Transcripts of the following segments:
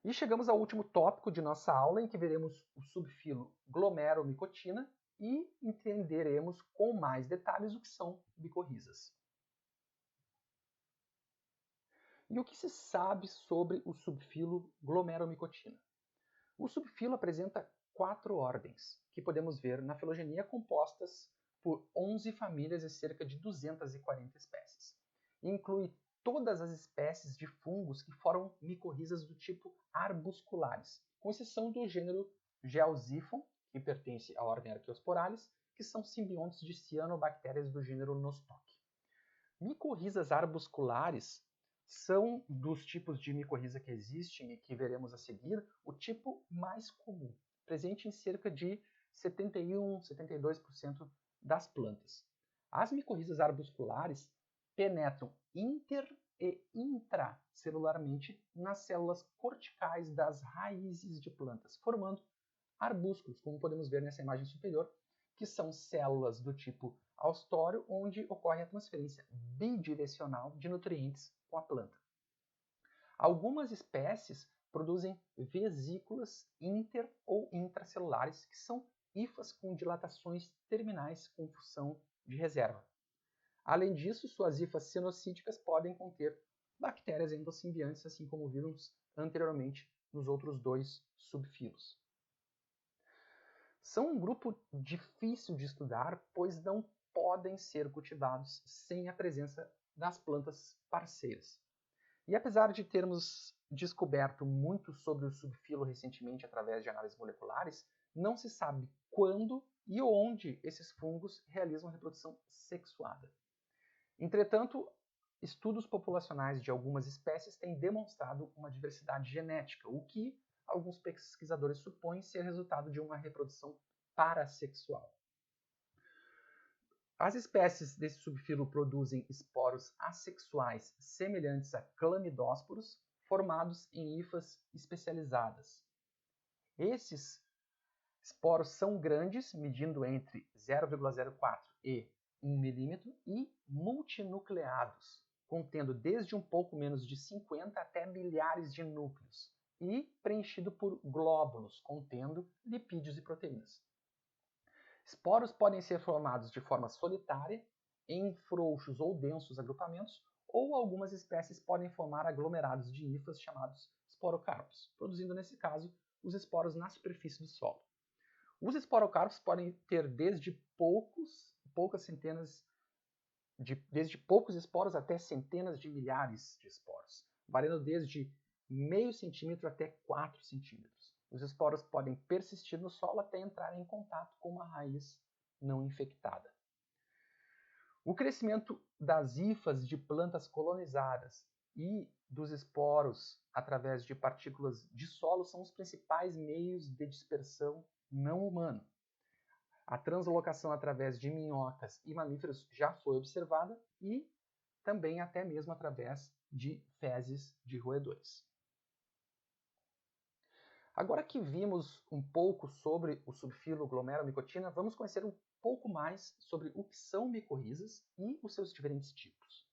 E chegamos ao último tópico de nossa aula, em que veremos o subfilo glomerulomicotina e entenderemos com mais detalhes o que são micorrizas. E o que se sabe sobre o subfilo glomerulomicotina? O subfilo apresenta 4 ordens, que podemos ver na filogenia, compostas por 11 famílias e cerca de 240 espécies. E inclui todas as espécies de fungos que formam micorrizas do tipo arbusculares, com exceção do gênero Geoziphon, que pertence à ordem Archaeosporales, que são simbiontes de cianobactérias do gênero Nostoc. Micorrizas arbusculares são, dos tipos de micorriza que existem e que veremos a seguir, o tipo mais comum, presente em cerca de 71, 72% das plantas. As micorrizas arbusculares penetram inter e intracelularmente nas células corticais das raízes de plantas, formando arbúsculos, como podemos ver nessa imagem superior, que são células do tipo austório, onde ocorre a transferência bidirecional de nutrientes com a planta. Algumas espécies produzem vesículas inter- ou intracelulares, que são hifas com dilatações terminais com função de reserva. Além disso, suas hifas cenocíticas podem conter bactérias endossimbiantes, assim como vimos anteriormente nos outros 2 subfilos. São um grupo difícil de estudar, pois não podem ser cultivados sem a presença das plantas parceiras. E apesar de termos descoberto muito sobre o subfilo recentemente através de análises moleculares, não se sabe quando e onde esses fungos realizam reprodução sexuada. Entretanto, estudos populacionais de algumas espécies têm demonstrado uma diversidade genética, o que alguns pesquisadores supõem ser resultado de uma reprodução parassexual. As espécies desse subfilo produzem esporos assexuais semelhantes a clamidósporos, formados em hifas especializadas. Esses esporos são grandes, medindo entre 0,04 e 1 milímetro, e multinucleados, contendo desde um pouco menos de 50 até milhares de núcleos, e preenchido por glóbulos contendo lipídios e proteínas. Esporos podem ser formados de forma solitária, em frouxos ou densos agrupamentos, ou algumas espécies podem formar aglomerados de hifas chamados esporocarpos, produzindo, nesse caso, os esporos na superfície do solo. Os esporocarpos podem ter desde poucos esporos até centenas de milhares de esporos, variando desde meio centímetro até 4 centímetros. Os esporos podem persistir no solo até entrarem em contato com uma raiz não infectada. O crescimento das hifas de plantas colonizadas e dos esporos através de partículas de solo são os principais meios de dispersão não humano. A translocação através de minhocas e mamíferos já foi observada e também até mesmo através de fezes de roedores. Agora que vimos um pouco sobre o subfilo glomerulomicotina, vamos conhecer um pouco mais sobre o que são micorrizas e os seus diferentes tipos.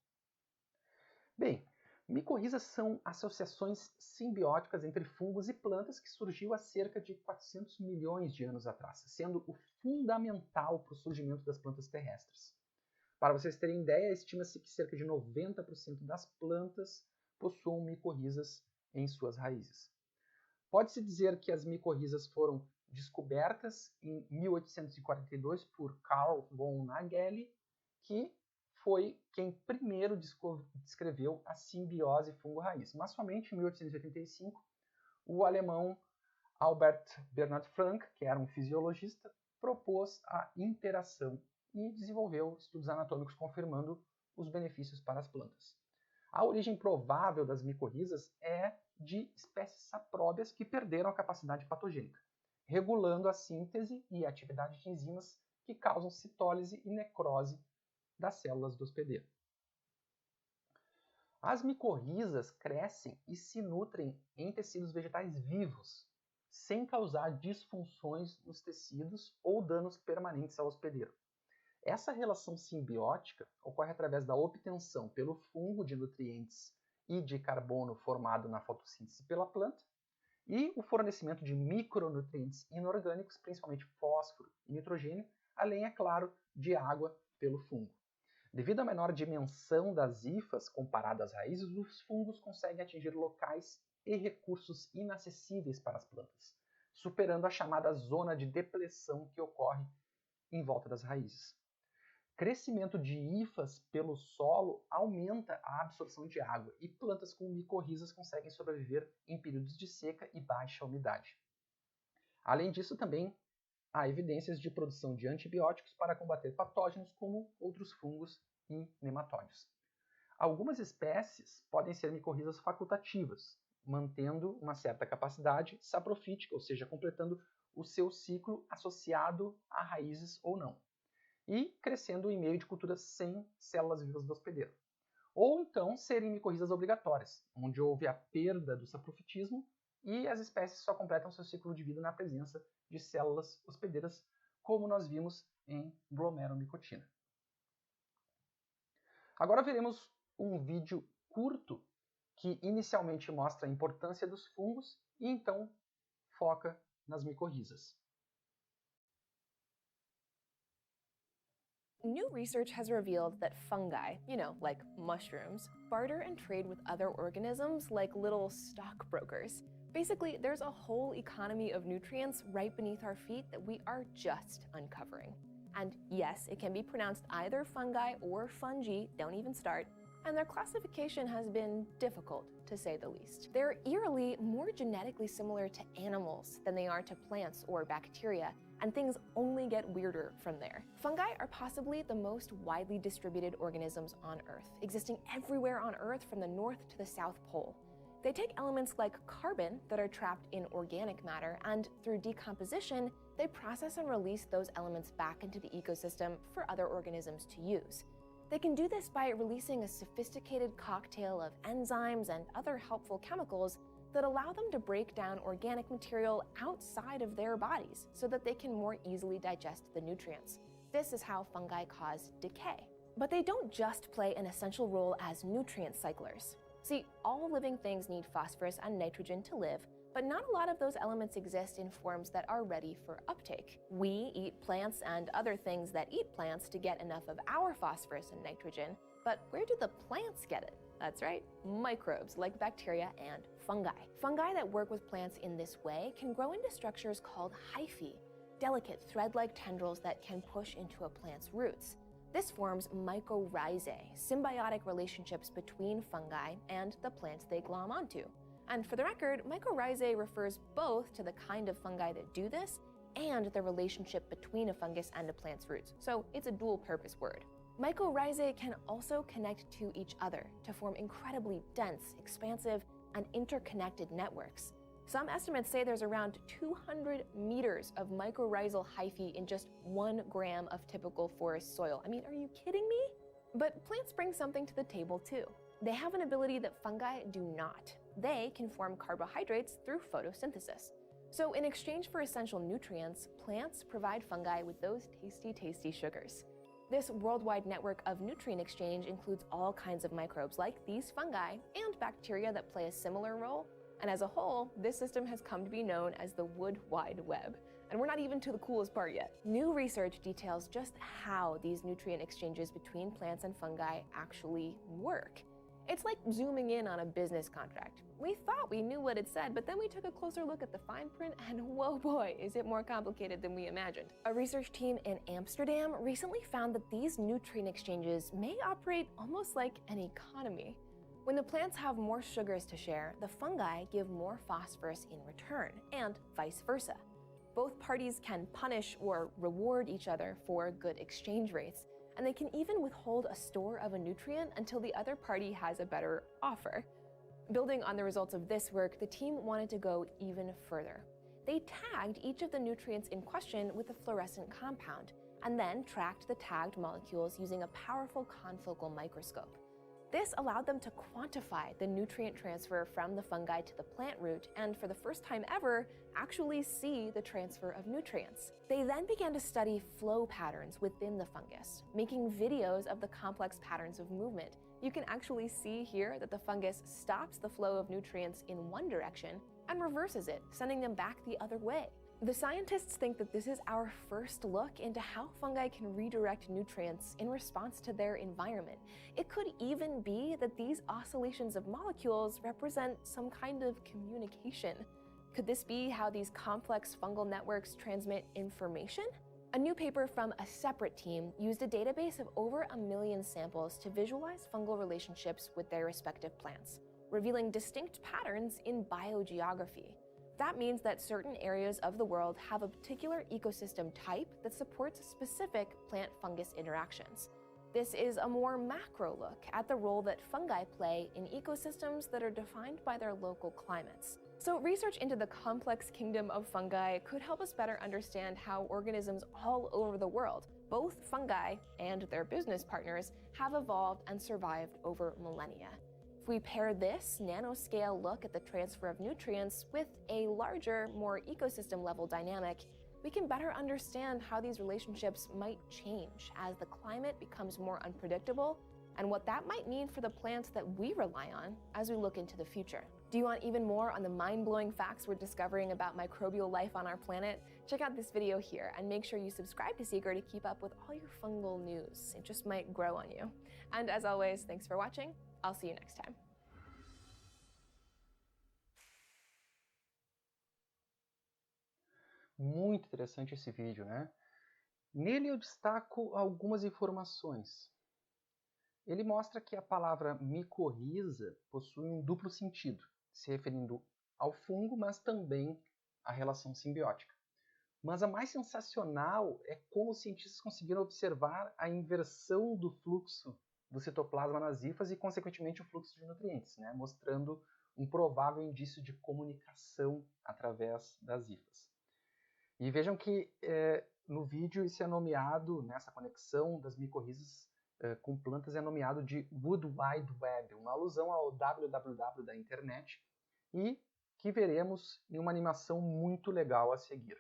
Bem, micorrizas são associações simbióticas entre fungos e plantas que surgiu há cerca de 400 milhões de anos atrás, sendo o fundamental para o surgimento das plantas terrestres. Para vocês terem ideia, estima-se que cerca de 90% das plantas possuam micorrizas em suas raízes. Pode-se dizer que as micorrizas foram descobertas em 1842 por Carl von Nageli, que foi quem primeiro descreveu a simbiose fungo-raiz. Mas somente em 1885, o alemão Albert Bernhard Frank, que era um fisiologista, propôs a interação e desenvolveu estudos anatômicos confirmando os benefícios para as plantas. A origem provável das micorrizas é de espécies sapróbias que perderam a capacidade patogênica, regulando a síntese e a atividade de enzimas que causam citólise e necrose das células do hospedeiro. As micorrizas crescem e se nutrem em tecidos vegetais vivos, sem causar disfunções nos tecidos ou danos permanentes ao hospedeiro. Essa relação simbiótica ocorre através da obtenção pelo fungo de nutrientes e de carbono formado na fotossíntese pela planta, e o fornecimento de micronutrientes inorgânicos, principalmente fósforo e nitrogênio, além, é claro, de água pelo fungo. Devido à menor dimensão das hifas comparada às raízes, os fungos conseguem atingir locais e recursos inacessíveis para as plantas, superando a chamada zona de depressão que ocorre em volta das raízes. Crescimento de hifas pelo solo aumenta a absorção de água e plantas com micorrizas conseguem sobreviver em períodos de seca e baixa umidade. Além disso, também há evidências de produção de antibióticos para combater patógenos como outros fungos e nematóides. Algumas espécies podem ser micorrizas facultativas, mantendo uma certa capacidade saprofítica, ou seja, completando o seu ciclo associado a raízes ou não, e crescendo em meio de culturas sem células vivas do hospedeiro. Ou então serem micorrizas obrigatórias, onde houve a perda do saprofitismo e as espécies só completam seu ciclo de vida na presença de células hospedeiras, como nós vimos em glomeromicotina. Agora veremos um vídeo curto que inicialmente mostra a importância dos fungos e então foca nas micorrizas. New research has revealed that fungi, like mushrooms, barter and trade with other organisms like little stockbrokers. Basically, there's a whole economy of nutrients right beneath our feet that we are just uncovering. And yes, it can be pronounced either fungi or fungi, don't even start, and their classification has been difficult, to say the least. They're eerily more genetically similar to animals than they are to plants or bacteria, and things only get weirder from there. Fungi are possibly the most widely distributed organisms on Earth, existing everywhere on Earth from the North to the South Pole. They take elements like carbon that are trapped in organic matter, and through decomposition, they process and release those elements back into the ecosystem for other organisms to use. They can do this by releasing a sophisticated cocktail of enzymes and other helpful chemicals that allow them to break down organic material outside of their bodies so that they can more easily digest the nutrients. This is how fungi cause decay. But they don't just play an essential role as nutrient cyclers. See, all living things need phosphorus and nitrogen to live, but not a lot of those elements exist in forms that are ready for uptake. We eat plants and other things that eat plants to get enough of our phosphorus and nitrogen, but where do the plants get it? That's right, microbes like bacteria and fungi. Fungi that work with plants in this way can grow into structures called hyphae, delicate thread-like tendrils that can push into a plant's roots. This forms mycorrhizae, symbiotic relationships between fungi and the plants they glom onto. And for the record, mycorrhizae refers both to the kind of fungi that do this and the relationship between a fungus and a plant's roots, so it's a dual-purpose word. Mycorrhizae can also connect to each other to form incredibly dense, expansive, and interconnected networks. Some estimates say there's around 200 meters of mycorrhizal hyphae in just 1 gram of typical forest soil. I mean, are you kidding me? But plants bring something to the table too. They have an ability that fungi do not. They can form carbohydrates through photosynthesis. So in exchange for essential nutrients, plants provide fungi with those tasty, tasty sugars. This worldwide network of nutrient exchange includes all kinds of microbes like these fungi and bacteria that play a similar role. And as a whole, this system has come to be known as the Wood Wide Web. And we're not even to the coolest part yet. New research details just how these nutrient exchanges between plants and fungi actually work. It's like zooming in on a business contract. We thought we knew what it said, but then we took a closer look at the fine print, and whoa boy, is it more complicated than we imagined. A research team in Amsterdam recently found that these nutrient exchanges may operate almost like an economy. When the plants have more sugars to share, the fungi give more phosphorus in return, and vice versa. Both parties can punish or reward each other for good exchange rates, and they can even withhold a store of a nutrient until the other party has a better offer. Building on the results of this work, the team wanted to go even further. They tagged each of the nutrients in question with a fluorescent compound, and then tracked the tagged molecules using a powerful confocal microscope. This allowed them to quantify the nutrient transfer from the fungi to the plant root and, for the first time ever, actually see the transfer of nutrients. They then began to study flow patterns within the fungus, making videos of the complex patterns of movement. You can actually see here that the fungus stops the flow of nutrients in one direction and reverses it, sending them back the other way. The scientists think that this is our first look into how fungi can redirect nutrients in response to their environment. It could even be that these oscillations of molecules represent some kind of communication. Could this be how these complex fungal networks transmit information? A new paper from a separate team used a database of over 1 million samples to visualize fungal relationships with their respective plants, revealing distinct patterns in biogeography. That means that certain areas of the world have a particular ecosystem type that supports specific plant-fungus interactions. This is a more macro look at the role that fungi play in ecosystems that are defined by their local climates. So research into the complex kingdom of fungi could help us better understand how organisms all over the world, both fungi and their business partners, have evolved and survived over millennia. If we pair this nanoscale look at the transfer of nutrients with a larger, more ecosystem-level dynamic, we can better understand how these relationships might change as the climate becomes more unpredictable and what that might mean for the plants that we rely on as we look into the future. Do you want even more on the mind-blowing facts we're discovering about microbial life on our planet? Check out this video here and make sure you subscribe to Seeker to keep up with all your fungal news. It just might grow on you. And as always, thanks for watching. I'll see you next time. Muito interessante esse vídeo, né? Nele eu destaco algumas informações. Ele mostra que a palavra micorriza possui um duplo sentido, se referindo ao fungo, mas também à relação simbiótica. Mas a mais sensacional é como os cientistas conseguiram observar a inversão do fluxo do citoplasma nas hifas e, consequentemente, o fluxo de nutrientes, né? Mostrando um provável indício de comunicação através das hifas. E vejam que no vídeo isso é nomeado, nessa conexão das micorrizas com plantas, é nomeado de Wood Wide Web, uma alusão ao www da internet, e que veremos em uma animação muito legal a seguir.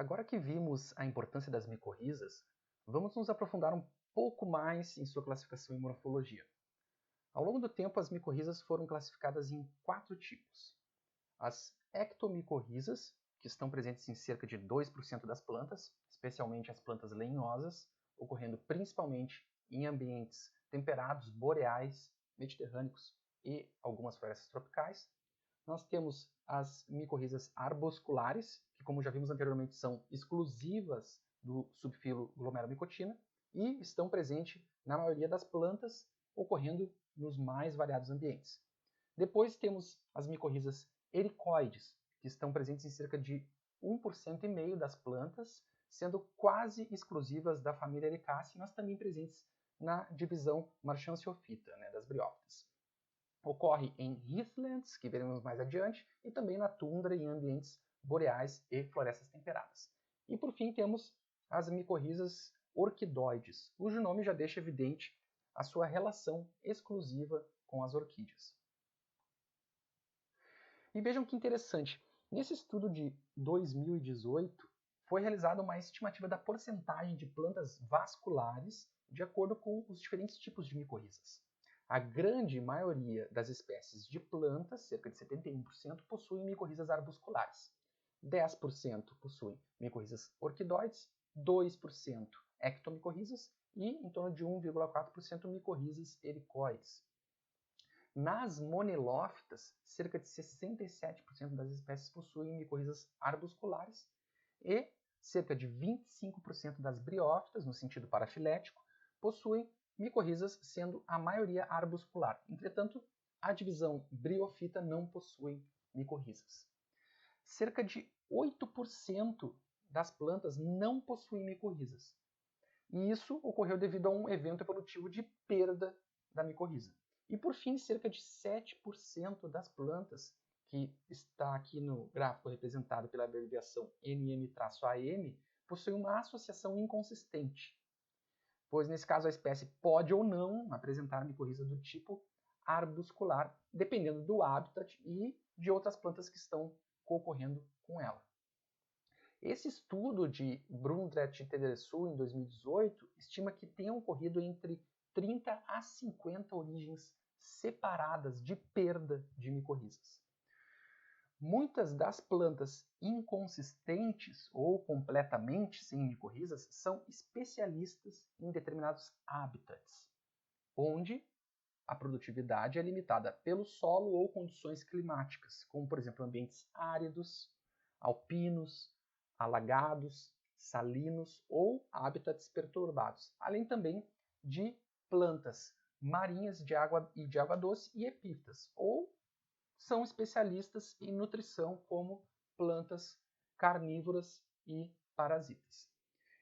Agora que vimos a importância das micorrizas, vamos nos aprofundar um pouco mais em sua classificação e morfologia. Ao longo do tempo, as micorrizas foram classificadas em 4 tipos. As ectomicorrizas, que estão presentes em cerca de 2% das plantas, especialmente as plantas lenhosas, ocorrendo principalmente em ambientes temperados, boreais, mediterrâneos e algumas florestas tropicais. Nós temos as micorrizas arbosculares, que, como já vimos anteriormente, são exclusivas do subfilo Glomeromicotina e estão presentes na maioria das plantas, ocorrendo nos mais variados ambientes. Depois temos as micorrizas ericoides, que estão presentes em cerca de 1,5% das plantas, sendo quase exclusivas da família Ericaceae, mas também presentes na divisão Marchanciophyta, das briófitas. Ocorre em heathlands, que veremos mais adiante, e também na tundra em ambientes boreais e florestas temperadas. E por fim temos as micorrizas orquidoides, cujo nome já deixa evidente a sua relação exclusiva com as orquídeas. E vejam que interessante, nesse estudo de 2018 foi realizada uma estimativa da porcentagem de plantas vasculares de acordo com os diferentes tipos de micorrizas. A grande maioria das espécies de plantas, cerca de 71%, possuem micorrizas arbusculares. 10% possuem micorrizas orquidoides, 2% ectomicorrizas e em torno de 1,4% micorrizas ericoides. Nas monelófitas, cerca de 67% das espécies possuem micorrizas arbusculares e cerca de 25% das briófitas, no sentido parafilético, possuem micorrizas, sendo a maioria arbuscular. Entretanto, a divisão briofita não possui micorrizas. Cerca de 8% das plantas não possuem micorrizas. E isso ocorreu devido a um evento evolutivo de perda da micorriza. E por fim, cerca de 7% das plantas, que está aqui no gráfico representado pela abreviação NM-AM, possuem uma associação inconsistente, pois nesse caso a espécie pode ou não apresentar micorriza do tipo arbuscular, dependendo do habitat e de outras plantas que estão concorrendo com ela. Esse estudo de Brundtlet e Tedesco em 2018 estima que tenham ocorrido entre 30 a 50 origens separadas de perda de micorrizas. Muitas das plantas inconsistentes ou completamente sem micorrizas são especialistas em determinados habitats, onde a produtividade é limitada pelo solo ou condições climáticas, como por exemplo ambientes áridos, alpinos, alagados, salinos ou habitats perturbados, além também de plantas marinhas de água e de água doce e epífitas, ou são especialistas em nutrição como plantas carnívoras e parasitas.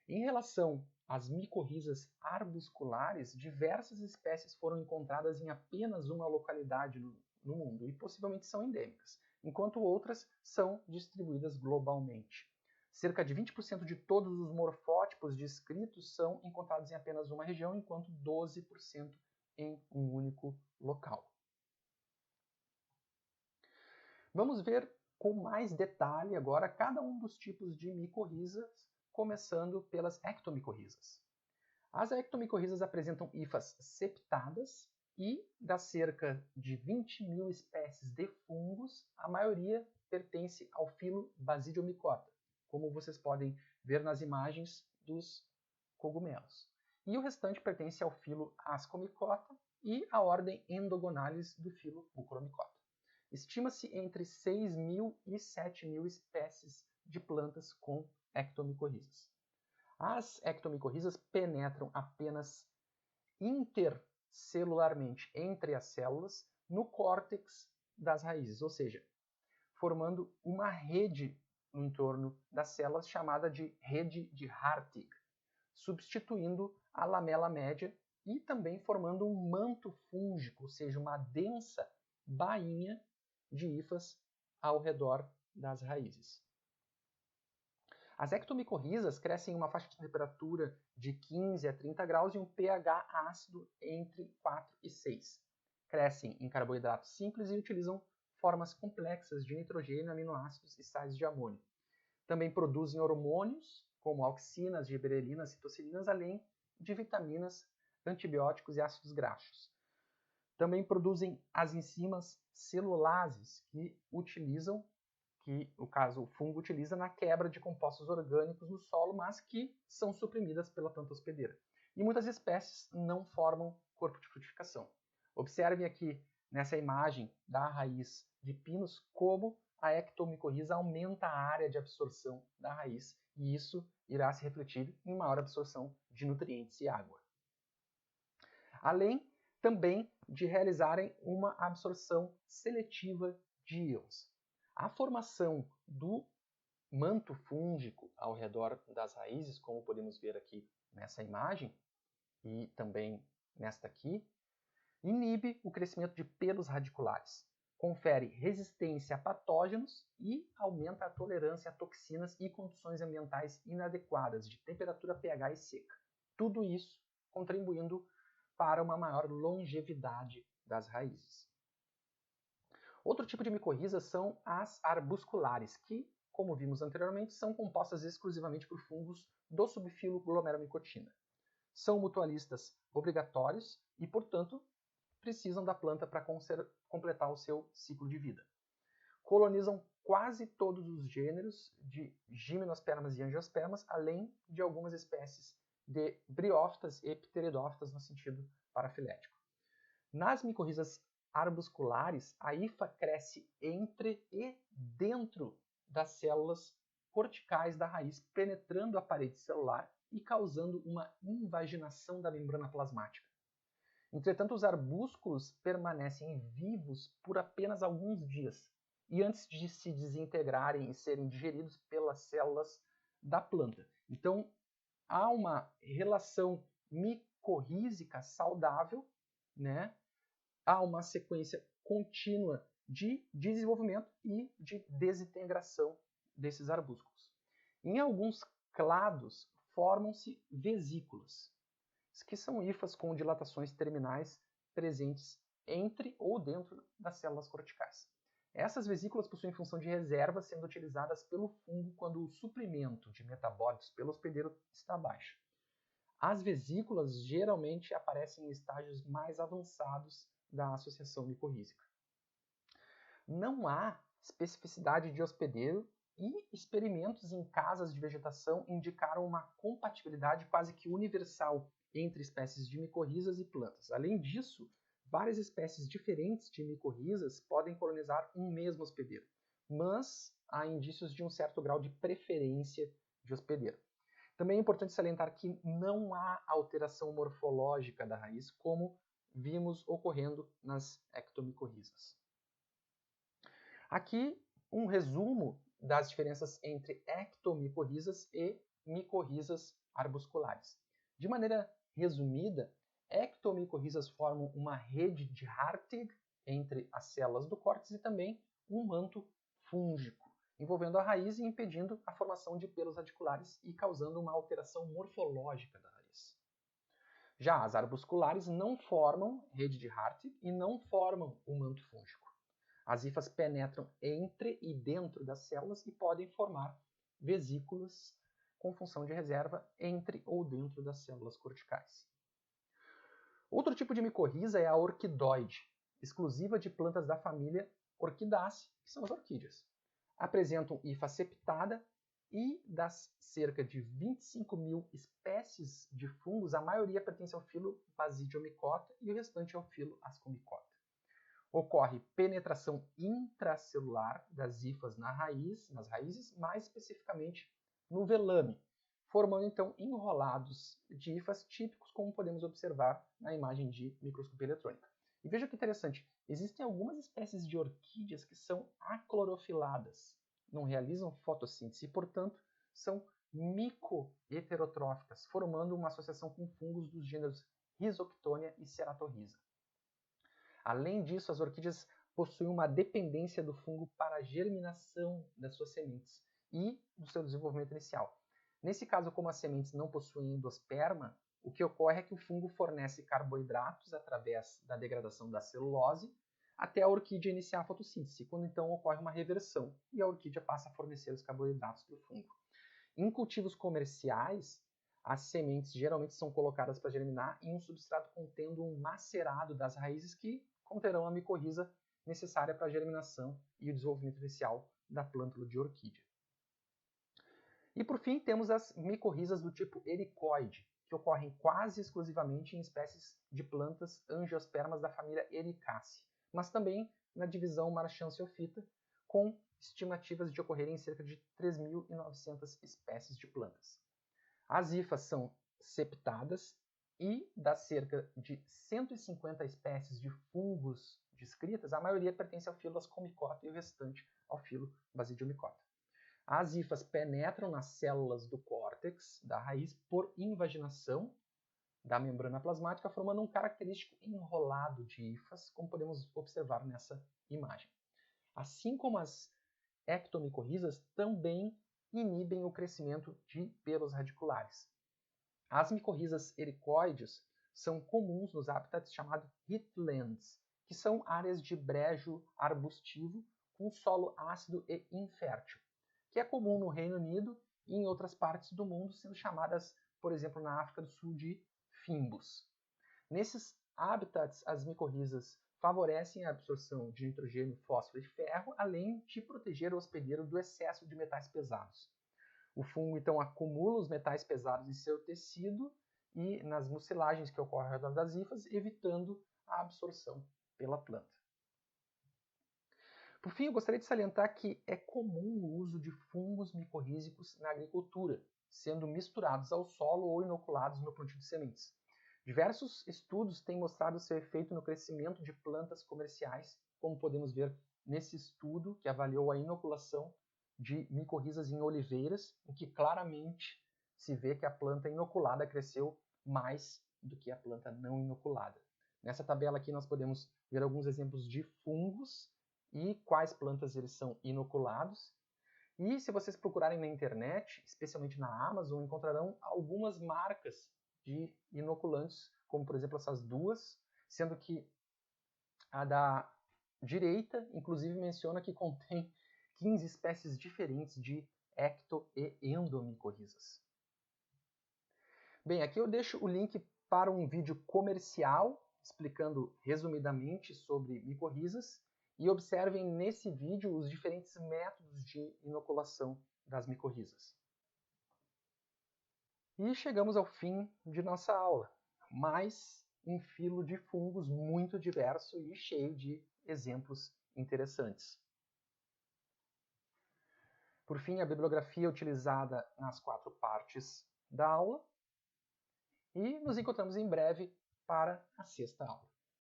Em relação às micorrizas arbusculares, diversas espécies foram encontradas em apenas uma localidade no mundo e possivelmente são endêmicas, enquanto outras são distribuídas globalmente. Cerca de 20% de todos os morfótipos descritos são encontrados em apenas uma região, enquanto 12% em um único local. Vamos ver com mais detalhe agora cada um dos tipos de micorrizas, começando pelas ectomicorrizas. As ectomicorrizas apresentam hifas septadas e, das cerca de 20 mil espécies de fungos, a maioria pertence ao filo Basidiomycota, como vocês podem ver nas imagens dos cogumelos. E o restante pertence ao filo Ascomycota e à ordem Endogonalis do filo Bucromycota. Estima-se entre 6.000 e 7.000 espécies de plantas com ectomicorrizas. As ectomicorrizas penetram apenas intercelularmente entre as células no córtex das raízes, ou seja, formando uma rede no entorno das células chamada de rede de Hartig, substituindo a lamela média e também formando um manto fúngico, ou seja, uma densa bainha de hifas ao redor das raízes. As ectomicorrizas crescem em uma faixa de temperatura de 15 a 30 graus e um pH ácido entre 4 e 6. Crescem em carboidratos simples e utilizam formas complexas de nitrogênio, aminoácidos e sais de amônio. Também produzem hormônios, como auxinas, giberelinas, citocininas, além de vitaminas, antibióticos e ácidos graxos. Também produzem as enzimas celulases, que o fungo utiliza na quebra de compostos orgânicos no solo, mas que são suprimidas pela planta hospedeira. E muitas espécies não formam corpo de frutificação. Observem aqui nessa imagem da raiz de pinos como a ectomicorriza aumenta a área de absorção da raiz, e isso irá se refletir em maior absorção de nutrientes e água. Além também de realizarem uma absorção seletiva de íons. A formação do manto fúngico ao redor das raízes, como podemos ver aqui nessa imagem e também nesta aqui, inibe o crescimento de pelos radiculares, confere resistência a patógenos e aumenta a tolerância a toxinas e condições ambientais inadequadas de temperatura, pH e seca. Tudo isso contribuindo para uma maior longevidade das raízes. Outro tipo de micorrizas são as arbusculares, que, como vimos anteriormente, são compostas exclusivamente por fungos do subfilo Glomeromicotina. São mutualistas obrigatórios e, portanto, precisam da planta para completar o seu ciclo de vida. Colonizam quase todos os gêneros de gimnospermas e angiospermas, além de algumas espécies de briófitas e pteridófitas no sentido parafilético. Nas micorrizas arbusculares, a hifa cresce entre e dentro das células corticais da raiz, penetrando a parede celular e causando uma invaginação da membrana plasmática. Entretanto, os arbúsculos permanecem vivos por apenas alguns dias, e antes de se desintegrarem e serem digeridos pelas células da planta. Então, há uma relação micorrízica saudável, né? Há uma sequência contínua de desenvolvimento e de desintegração desses arbúsculos. Em alguns clados, formam-se vesículas, que são hifas com dilatações terminais presentes entre ou dentro das células corticais. Essas vesículas possuem função de reserva, sendo utilizadas pelo fungo quando o suprimento de metabólitos pelo hospedeiro está baixo. As vesículas geralmente aparecem em estágios mais avançados da associação micorrízica. Não há especificidade de hospedeiro e experimentos em casas de vegetação indicaram uma compatibilidade quase que universal entre espécies de micorrizas e plantas. Além disso, várias espécies diferentes de micorrizas podem colonizar um mesmo hospedeiro, mas há indícios de um certo grau de preferência de hospedeiro. Também é importante salientar que não há alteração morfológica da raiz, como vimos ocorrendo nas ectomicorrizas. Aqui um resumo das diferenças entre ectomicorrizas e micorrizas arbusculares. De maneira resumida, ectomicorrizas formam uma rede de Hartig entre as células do córtex e também um manto fúngico, envolvendo a raiz e impedindo a formação de pelos radiculares e causando uma alteração morfológica da raiz. Já as arbusculares não formam rede de Hartig e não formam o manto fúngico. As hifas penetram entre e dentro das células e podem formar vesículas com função de reserva entre ou dentro das células corticais. Outro tipo de micorriza é a orquidoide, exclusiva de plantas da família Orchidaceae, que são as orquídeas. Apresentam hifa septada e das cerca de 25 mil espécies de fungos, a maioria pertence ao filo Basidiomycota e o restante ao filo Ascomycota. Ocorre penetração intracelular das hifas nas raízes, mais especificamente no velame, formando então enrolados de hifas típicos, como podemos observar na imagem de microscopia eletrônica. E veja que interessante, existem algumas espécies de orquídeas que são aclorofiladas, não realizam fotossíntese e, portanto, são micoheterotróficas, formando uma associação com fungos dos gêneros Rhizoctonia e Ceratorrhiza. Além disso, as orquídeas possuem uma dependência do fungo para a germinação das suas sementes e do seu desenvolvimento inicial. Nesse caso, como as sementes não possuem endosperma, o que ocorre é que o fungo fornece carboidratos através da degradação da celulose até a orquídea iniciar a fotossíntese, quando então ocorre uma reversão e a orquídea passa a fornecer os carboidratos para o fungo. Em cultivos comerciais, as sementes geralmente são colocadas para germinar em um substrato contendo um macerado das raízes que conterão a micorriza necessária para a germinação e o desenvolvimento inicial da plântula de orquídea. E por fim, temos as micorrizas do tipo helicoide, que ocorrem quase exclusivamente em espécies de plantas angiospermas da família Ericaceae, mas também na divisão Marchantiophyta, com estimativas de ocorrerem em cerca de 3.900 espécies de plantas. As hifas são septadas E das cerca de 150 espécies de fungos descritas, a maioria pertence ao filo Ascomycota e o restante ao filo Basidiomycota. As hifas penetram nas células do córtex da raiz por invaginação da membrana plasmática, formando um característico enrolado de hifas, como podemos observar nessa imagem. Assim como as ectomicorrizas também inibem o crescimento de pelos radiculares. As micorrizas ericoides são comuns nos habitats chamados heathlands, que são áreas de brejo arbustivo com solo ácido e infértil, que é comum no Reino Unido e em outras partes do mundo, sendo chamadas, por exemplo, na África do Sul, de fimbos. Nesses habitats, as micorrizas favorecem a absorção de nitrogênio, fósforo e ferro, além de proteger o hospedeiro do excesso de metais pesados. O fungo, então, acumula os metais pesados em seu tecido e nas mucilagens que ocorrem ao redor das hifas, evitando a absorção pela planta. Por fim, eu gostaria de salientar que é comum o uso de fungos micorrízicos na agricultura, sendo misturados ao solo ou inoculados no plantio de sementes. Diversos estudos têm mostrado seu efeito no crescimento de plantas comerciais, como podemos ver nesse estudo que avaliou a inoculação de micorrizas em oliveiras, em que claramente se vê que a planta inoculada cresceu mais do que a planta não inoculada. Nessa tabela aqui nós podemos ver alguns exemplos de fungos e quais plantas eles são inoculados. E se vocês procurarem na internet, especialmente na Amazon, encontrarão algumas marcas de inoculantes, como por exemplo essas duas, sendo que a da direita, inclusive, menciona que contém 15 espécies diferentes de ecto- e endomicorrizas. Bem, aqui eu deixo o link para um vídeo comercial explicando resumidamente sobre micorrizas e observem nesse vídeo os diferentes métodos de inoculação das micorrizas. E chegamos ao fim de nossa aula. Mais um filo de fungos muito diverso e cheio de exemplos interessantes. Por fim, a bibliografia utilizada nas 4 partes da aula. E nos encontramos em breve para a 6ª aula.